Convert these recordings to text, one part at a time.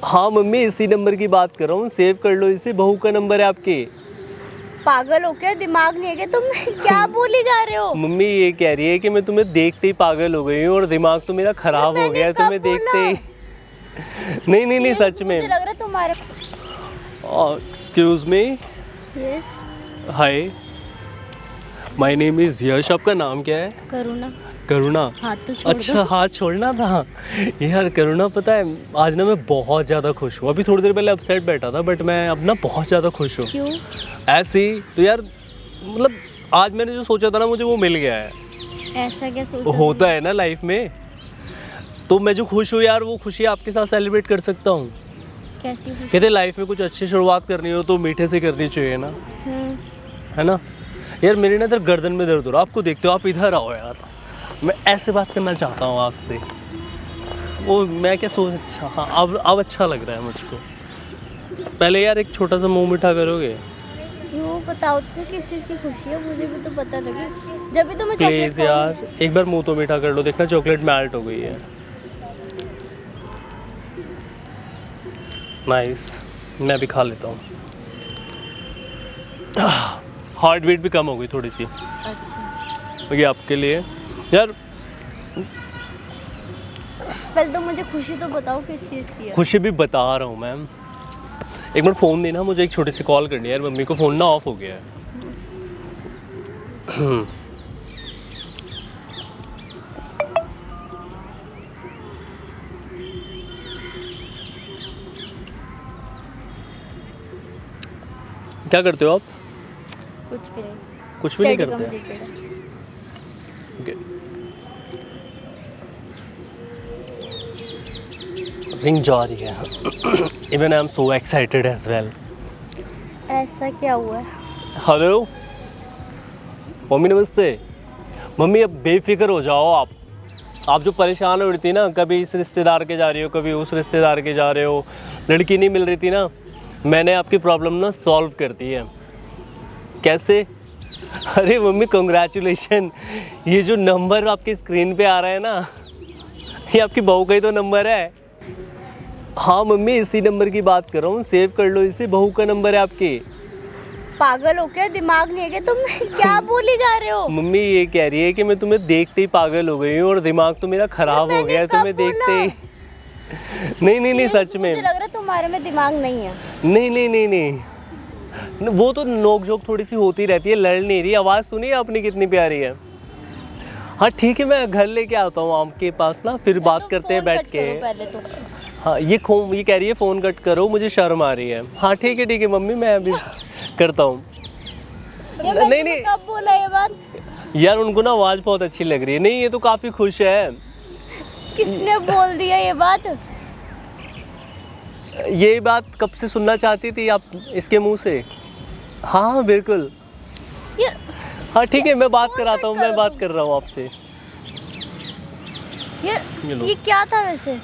हाँ मम्मी, इसी नंबर की बात कर रहा हूँ, सेव कर लो इसे, बहू का नंबर है आपके। पागल हो क्या? दिमाग नहीं है क्या तुम? क्या बोली जा रहे हो? मम्मी ये कह रही है कि मैं तुम्हें देखते ही पागल हो गई हूँ और दिमाग तो मेरा खराब हो गया है तुम्हें देखते ही। नहीं नहीं नहीं, सच में। मुझे लग रहा है तुम्हारे। Excuse me. Yes. Hi, my name is Yash. आपका नाम क्या है? करुणा। करुणा। हाथ तो छोड़ अच्छा, हाथ छोड़ना था यार। करुणा, पता है आज ना मैं बहुत ज़्यादा खुश हूँ। अभी थोड़ी देर पहले अपसेट बैठा था, बट मैं अब ना बहुत ज़्यादा खुश हूँ। क्यों? ऐसे ही तो यार, मतलब आज मैंने जो सोचा था ना, मुझे वो मिल गया है। ऐसा क्या सोचा? होता है ना लाइफ में। तो मैं जो खुश हूँ यार, वो खुशी आपके साथ सेलिब्रेट कर सकता हूँ। कैसी खुशी? कहते लाइफ में कुछ अच्छी शुरुआत करनी हो तो मीठे से करनी चाहिए ना, है ना। यार मेरी ना इधर गर्दन में दर्द हो रहा है, आपको देखते हो, आप इधर आओ यार। मैं ऐसे बात करना चाहता हूँ आपसे। वो मैं क्या सोच, अच्छा हाँ, अब अच्छा लग रहा है मुझको। पहले यार एक छोटा सा मुंह मीठा करोगे? क्यों? बताओ तो किस चीज़ की खुशी है, मुझे भी तो पता लगे। जब भी तो मैं प्लीज यार एक बार मुंह तो मीठा कर लो, देखना चॉकलेट मेल्ट हो गई है। नाइस, मैं भी खा लेता हूँ। हार्ट बीट भी कम हो गई थोड़ी सी। अच्छा, ये आपके लिए यार। पहले तो मुझे खुशी तो बताओ किस चीज़ की है। खुशी भी बता रहा हूँ मैम। एक मिनट फ़ोन देना, मुझे एक छोटी सी कॉल करनी है यार। मम्मी को फ़ोन ना ऑफ हो गया है। क्या करते हो आप? कुछ भी नहीं। कुछ भी नहीं Study करते? completed है। Okay. रिंग जा रही है। Even I am so excited as well. ऐसा क्या हुआ है? हेलो मम्मी, नमस्ते। मम्मी अब बेफिक्र हो जाओ आप जो परेशान हो रही थी ना, कभी इस रिश्तेदार के जा रही हो, कभी उस रिश्तेदार के जा रहे हो, लड़की नहीं मिल रही थी ना, मैंने आपकी प्रॉब्लम ना सॉल्व कर दी है। कैसे? अरे मम्मी कंग्रेचुलेशन, ये जो नंबर आपकी स्क्रीन पे आ रहा है ना, ये आपकी बहू का ही तो नंबर है। हाँ मम्मी, इसी नंबर की बात कर रहा हूँ, सेव कर लो इसे, बहू का नंबर है आपके। पागल हो क्या? दिमाग नहीं है क्या तुम? क्या बोली जा रहे हो? मम्मी ये कह रही है कि मैं तुम्हें देखते ही पागल हो गई हूँ और दिमाग तो मेरा खराब हो गया है तुम्हें देखते ही। नहीं नहीं नहीं, सच में। मुझे लग रहा है तुम्हारे में दिमाग नहीं है। नहीं नहीं नहीं नहीं, वो तो नोक झोंक थोड़ी सी होती रहती है, लड़ नहीं रही। आवाज़ सुनिए आपने कितनी प्यारी है। हाँ ठीक है, मैं घर लेके आता हूँ आपके पास ना, फिर बात करते हैं बैठ के। पहले तो हाँ ये कह रही है फ़ोन कट करो, मुझे शर्म आ रही है। हाँ ठीक है मम्मी, मैं अभी करता हूँ। नहीं नहीं, कब बोला ये बात? यार उनको ना आवाज़ बहुत अच्छी लग रही है। नहीं ये तो काफ़ी खुश है। किसने बोल दिया ये बात? ये बात कब से सुनना चाहती थी आप इसके मुंह से? हाँ बिल्कुल। यार हाँ ठीक है, मैं बात कराता हूँ, मैं बात कर रहा हूँ आपसे। यार ये क्या था वैसे?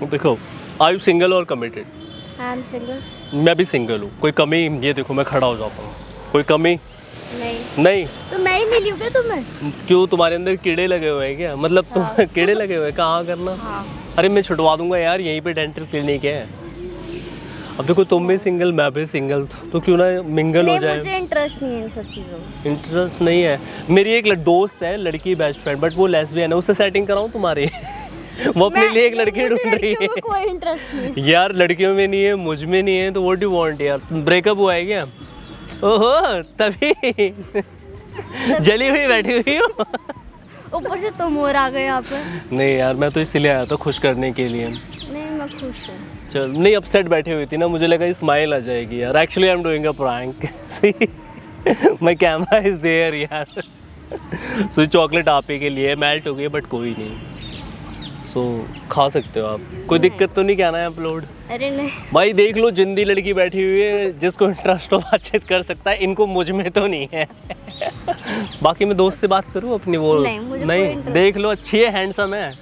देखो, आर यू सिंगल और कमिटेड? I am single. मैं भी सिंगल हूँ। कोई कमी? ये देखो मैं खड़ा हो जाता हूँ। कोई कमी? नहीं। नहीं? तो मैं ही मिली हूँ क्या तुम्हें? क्यों, तुम्हारे अंदर कीड़े लगे हुए हैं क्या? मतलब तुम हाँ। कीड़े लगे हुए हैं? कहाँ करना? हाँ। अरे मैं छुटवा दूंगा यार, यहीं पे डेंटल क्लिनिक है। अब देखो तुम भी सिंगल, मैं भी सिंगल, तो क्यों ना मिंगल हो जाए। मुझे इंटरेस्ट नहीं है इन सब चीज़ों में। इंटरेस्ट नहीं है? मेरी एक दोस्त है, लड़की बेस्ट फ्रेंड, बट वो लेस्बियन है, उससे सेटिंग कराऊं तुम्हारी? वो अपने लिए एक लड़की ढूंढ रही है। कोई इंटरेस्ट नहीं यार लड़कियों में नहीं है, मुझ में नहीं है, तो व्हाट डू वांट यार? ब्रेकअप हुआ है क्या? ओहो तभी जली हुई बैठी हुई हो। ऊपर से तुम और आ गए यहाँ पे। नहीं यार, मैं तो इसलिए आया था खुश करने के लिए। नहीं मैं खुश हूँ। चल, नहीं अपसेट बैठी हुई थी ना, मुझे लगा स्माइल आ जाएगी यार। Actually I am doing a prank. My camera is there यार। सो चॉकलेट आप ही के लिए मेल्ट हो गई, बट कोई नहीं। सो खा सकते हो आप, कोई दिक्कत तो नहीं कहना है अपलोड? अरे नहीं भाई देख लो, जिंदी लड़की बैठी हुई है, जिसको इंटरेस्ट हो बातचीत कर सकता है, इनको मुझ में तो नहीं है। बाकी मैं दोस्त से बात करूँ अपनी? वो नहीं, मुझे कोई नहीं, इंटरेस्ट देख लो अच्छी है, हैंडसम है।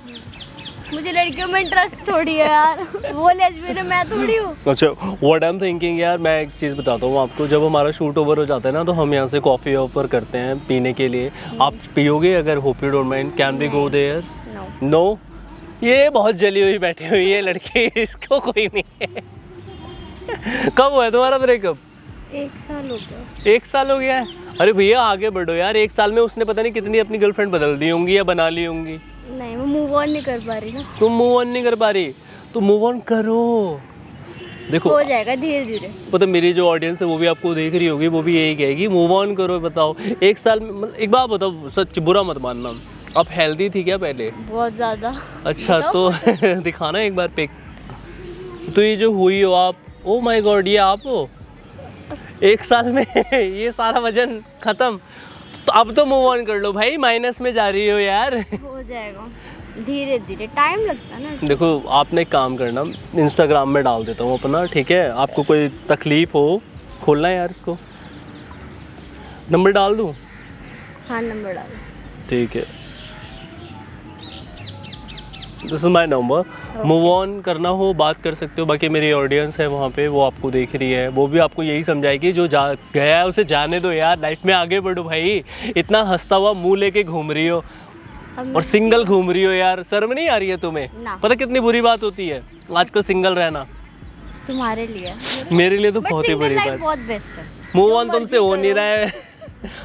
मुझे लड़कियों में इंटरेस्ट थोड़ी है यार। वो लेस्बियन है, मैं थोड़ी हूँ। अच्छा, व्हाट आई एम थिंकिंग यार, मैं एक चीज़ बताता हूँ आपको। जब हमारा शूट ओवर हो जाता है ना, तो हम यहाँ से कॉफ़ी ऑफर करते हैं पीने के लिए। आप पियोगे? अगर hope you don't mind, can we go there? No. No? ये बहुत जली हुई बैठी हुई है लड़की, इसको कोई नहीं है। कब हुआ है तुम्हारा ब्रेकअप? 1 साल हो गया। 1 साल हो गया है? अरे भैया आगे बढ़ो यार, 1 साल में उसने पता नहीं कितनी अपनी गर्लफ्रेंड बदल दी होंगी या बना ली होंगी। नहीं, मैं मूव ऑन नहीं कर पा रही ना। तुम मूव ऑन नहीं कर पा रही तो मूव ऑन करो। देखो हो जाएगा धीरे धीरे। पता मेरी जो ऑडियंस है वो भी आपको देख रही होगी, वो भी यही कहेगी मूव ऑन करो। बताओ 1 साल में मतलब एक बात बताओ, सच बुरा मत मानना, आप हेल्दी थी क्या पहले? बहुत ज़्यादा। अच्छा तो दिखाना एक बार पिक। तो ये जो हुई हो आप, ओ माय गॉड, ये आप हो? 1 साल में ये सारा वजन खत्म। तो अब तो मूव ऑन कर लो भाई, माइनस में जा रही हो यार। हो जाएगा धीरे धीरे, टाइम लगता है ना। देखो आपने एक काम करना, इंस्टाग्राम में डाल देता हूँ अपना, ठीक है? आपको कोई तकलीफ हो खोलना है यार इसको, नंबर डाल दूँ? हाँ नंबर डालो। ठीक है, this is my number. Move on करना हो बात कर सकते हो। बाकी मेरी ऑडियंस है वहाँ पे, वो आपको देख रही है, वो भी आपको यही समझाएगी, जो जा गया है उसे जाने दो यार, लाइफ में आगे बढ़ो भाई। इतना हंसता हुआ मुंह लेके घूम रही हो और सिंगल घूम रही हो यार, शर्म नहीं आ रही है तुम्हें? ना। पता कितनी बुरी बात होती है आजकल सिंगल रहना। तुम्हारे लिए, मेरे लिए तो बहुत ही बुरी बात। बहुत बेस्ट है। मूव ऑन तुमसे हो नहीं रहा है।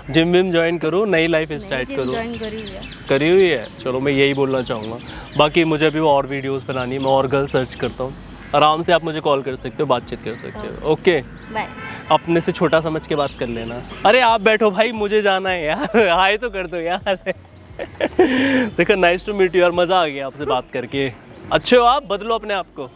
जिम विम ज्वाइन करो, नई लाइफ स्टार्ट करो। ज्वाइन करी हुई है। करी हुई है, चलो मैं यही बोलना चाहूँगा। बाकी मुझे भी और वीडियोस बनानी है, मैं और गर्ल सर्च करता हूँ। आराम से आप मुझे कॉल कर सकते हो, बातचीत कर सकते हो। Okay bye. अपने से छोटा समझ के बात कर लेना। अरे आप बैठो भाई, मुझे जाना है यार। हाय तो कर दो यार। देखो नाइस टू मीट यू यार, मज़ा आ गया आपसे बात करके। अच्छे हो आप, बदलो अपने आप को।